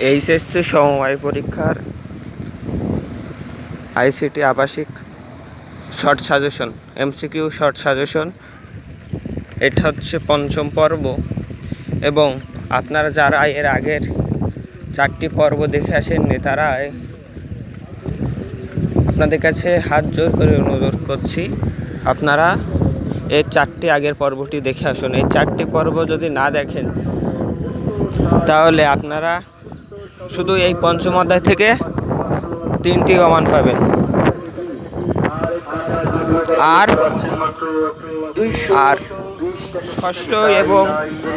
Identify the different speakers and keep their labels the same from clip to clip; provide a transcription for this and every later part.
Speaker 1: HSC সমবায় পরীক্ষার ICT আবাসিক short suggestion, MCQ short suggestion. এটা হচ্ছে পঞ্চম পর্ব এবং আপনারা যারা এর আগের 4টি পর্ব দেখে আসেননি তারা আপনাদের কাছে হাত জোর করে অনুরোধ করছি, আপনারা এই 4টি আগের পর্বটি দেখে আসুন। এই 4টি পর্ব যদি না দেখেন তাহলে আপনারা শুধু এই পঞ্চম অধ্যায় থেকে 3টি কমান পাবেন, আর ষষ্ঠ এবং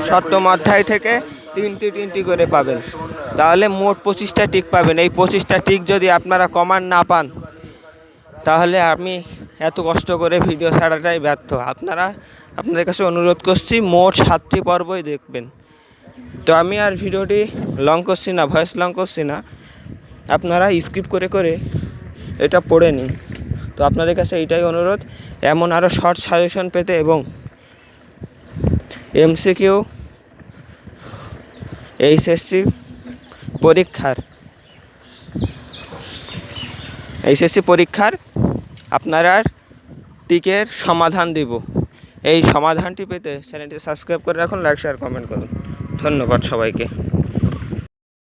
Speaker 1: সপ্তম অধ্যায় থেকে 3টি করে পাবেন। তাহলে মোট 25টা টিক পাবেন। এই 25টা টিক যদি আপনারা কমান না পান তাহলে আমি এত কষ্ট করে ভিডিও ছাড়াটাই ব্যর্থ। আপনাদের কাছে অনুরোধ করছি মোট 7টি পর্বই দেখবেন। তো আমি আর ভিডিওটি লং করছি না, ভয়েস লং করছি না, আপনারা স্কিপ করে করে এটা পড়ে নিন। তো আপনাদের কাছে এইটাই অনুরোধ, এমন আরও শর্ট সাজেশন পেতে এবং এমসিকিউ এইচএসসি পরীক্ষার আপনারা টিকের সমাধান দিব। এই সমাধানটি পেতে চ্যানেলটি সাবস্ক্রাইব করে রাখুন, লাইক শেয়ার কমেন্ট করুন। ধন্যবাদ সবাইকে।